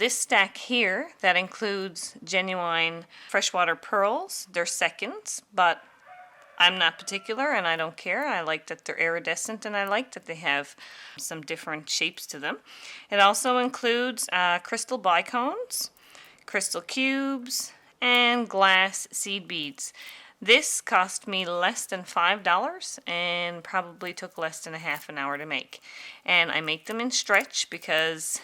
This stack here, that includes genuine freshwater pearls. They're seconds, but I'm not particular and I don't care. I like that they're iridescent and I like that they have some different shapes to them. It also includes crystal bicones, crystal cubes, and glass seed beads. This cost me less than $5 and probably took less than a half an hour to make. And I make them in stretch because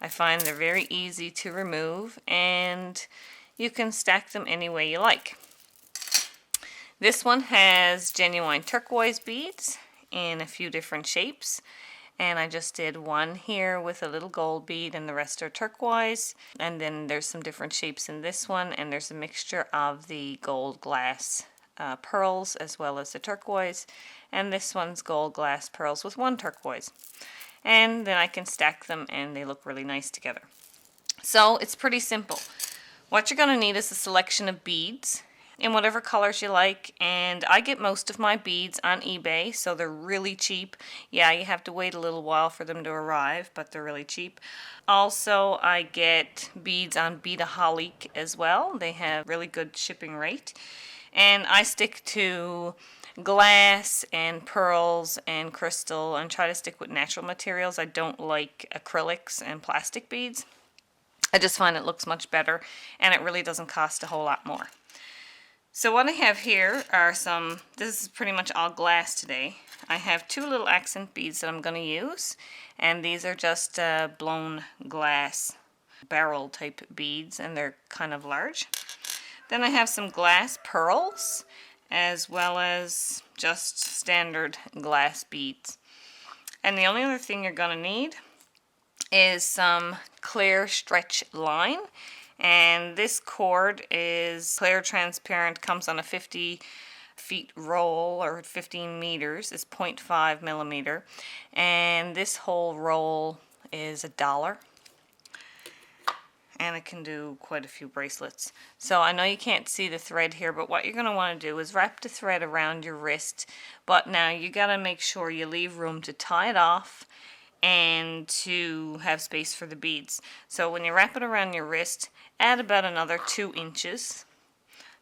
I find they're very easy to remove and you can stack them any way you like. This one has genuine turquoise beads in a few different shapes. And I just did one here with a little gold bead and the rest are turquoise. And then there's some different shapes in this one and there's a mixture of the gold glass pearls as well as the turquoise. And this one's gold glass pearls with one turquoise. And then I can stack them and they look really nice together. So it's pretty simple. What you're going to need is a selection of beads in whatever colors you like, and I get most of my beads on eBay, so they're really cheap. Yeah, you have to wait a little while for them to arrive, but they're really cheap. Also, I get beads on Beadaholic as well. They have really good shipping rate. And I stick to glass and pearls and crystal and try to stick with natural materials. I don't like acrylics and plastic beads. I just find it looks much better and it really doesn't cost a whole lot more. So what I have here are this is pretty much all glass today. I have two little accent beads that I'm going to use, and these are just blown glass barrel type beads, and they're kind of large. Then I have some glass pearls, as well as just standard glass beads. And the only other thing you're going to need is some clear stretch line. And this cord is clear transparent, comes on a 50 feet roll or 15 meters, is 0.5 millimeter. And this whole roll is $1. And it can do quite a few bracelets. So I know you can't see the thread here, but what you're going to want to do is wrap the thread around your wrist. But now you got to make sure you leave room to tie it off and to have space for the beads. So when you wrap it around your wrist, add about another 2 inches,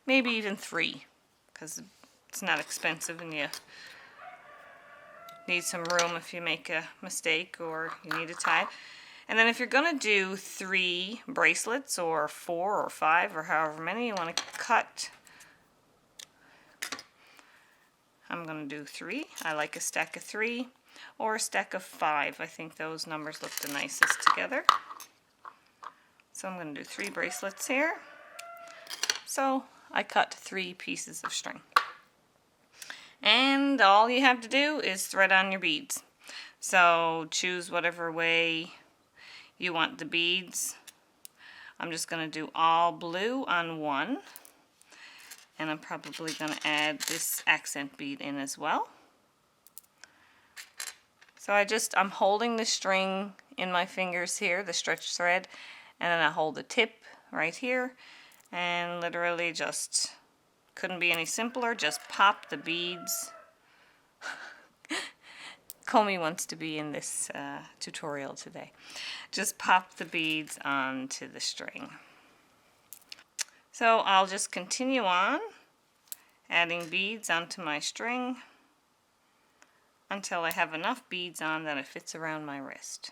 maybe even 3, because it's not expensive and you need some room if you make a mistake or you need to tie it. And then if you're going to do 3 bracelets or 4 or 5 or however many you want to cut, I'm going to do 3. I like a stack of 3 or a stack of 5. I think those numbers look the nicest together. So I'm going to do 3 bracelets here. So I cut 3 pieces of string. And all you have to do is thread on your beads. So choose whatever way you want the beads. I'm just going to do all blue on one. And I'm probably going to add this accent bead in as well. So I'm holding the string in my fingers here, the stretch thread, and then I hold the tip right here, and literally just couldn't be any simpler, just pop the beads. Comey wants to be in this tutorial today. Just pop the beads onto the string. So I'll just continue on adding beads onto my string until I have enough beads on that it fits around my wrist.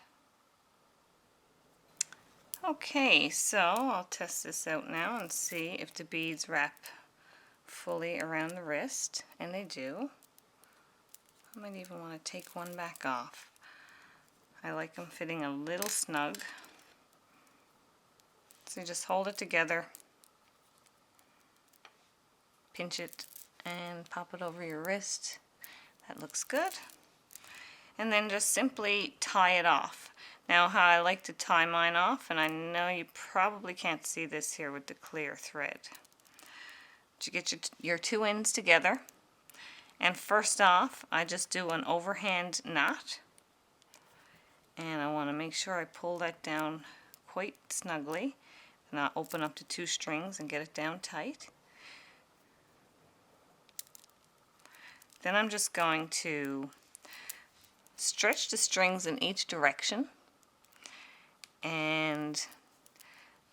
Okay, so I'll test this out now and see if the beads wrap fully around the wrist, and they do. I might even want to take one back off. I like them fitting a little snug. So you just hold it together, pinch it, and pop it over your wrist. That looks good. And then just simply tie it off. Now how I like to tie mine off, and I know you probably can't see this here with the clear thread. But you get your 2 ends together, and first off I just do an overhand knot, and I want to make sure I pull that down quite snugly, and I'll open up to 2 strings and get it down tight. Then I'm just going to stretch the strings in each direction and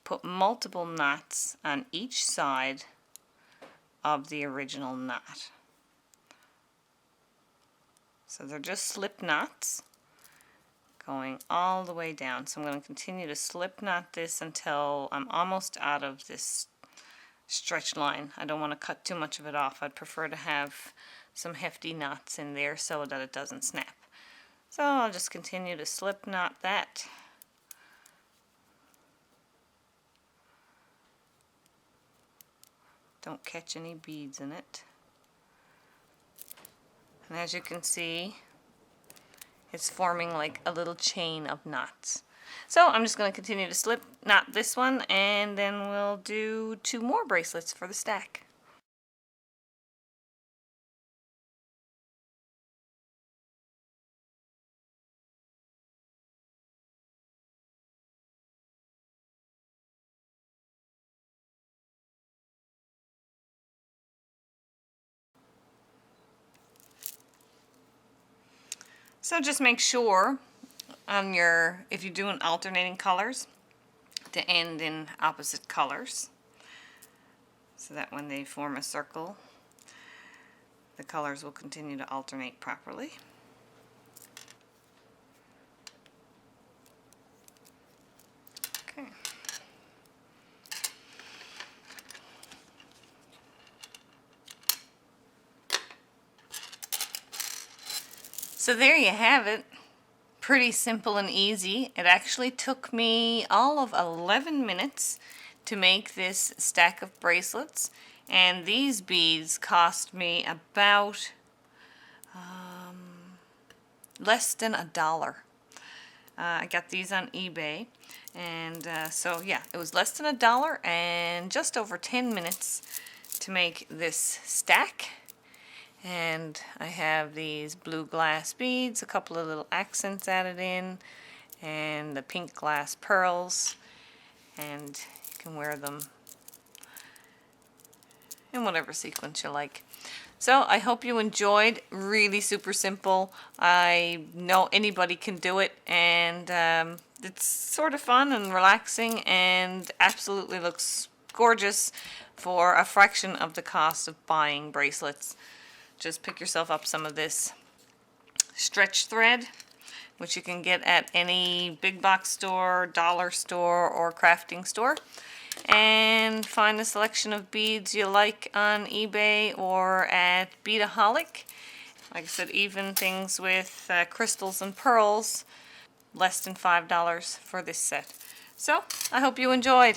put multiple knots on each side of the original knot. So they're just slip knots going all the way down. So I'm going to continue to slip knot this until I'm almost out of this stretch line. I don't want to cut too much of it off. I'd prefer to have some hefty knots in there so that it doesn't snap. So I'll just continue to slip knot that. Don't catch any beads in it. And as you can see, it's forming like a little chain of knots. So I'm just going to continue to slip knot this one, and then we'll do 2 more bracelets for the stack. So just make sure on if you're doing alternating colors, to end in opposite colors, so that when they form a circle, the colors will continue to alternate properly. Okay. So there you have it. Pretty simple and easy. It actually took me all of 11 minutes to make this stack of bracelets, and these beads cost me about less than $1. I got these on eBay, and so yeah, it was less than $1 and just over 10 minutes to make this stack. And I have these blue glass beads, a couple of little accents added in, and the pink glass pearls, and you can wear them in whatever sequence you like. So I hope you enjoyed. Really super simple. I know anybody can do it, and it's sort of fun and relaxing, and absolutely looks gorgeous for a fraction of the cost of buying bracelets. Just pick yourself up some of this stretch thread, which you can get at any big box store, dollar store, or crafting store, and find a selection of beads you like on eBay or at Beadaholic. Like I said, even things with crystals and pearls, less than $5 for this set. So I hope you enjoyed.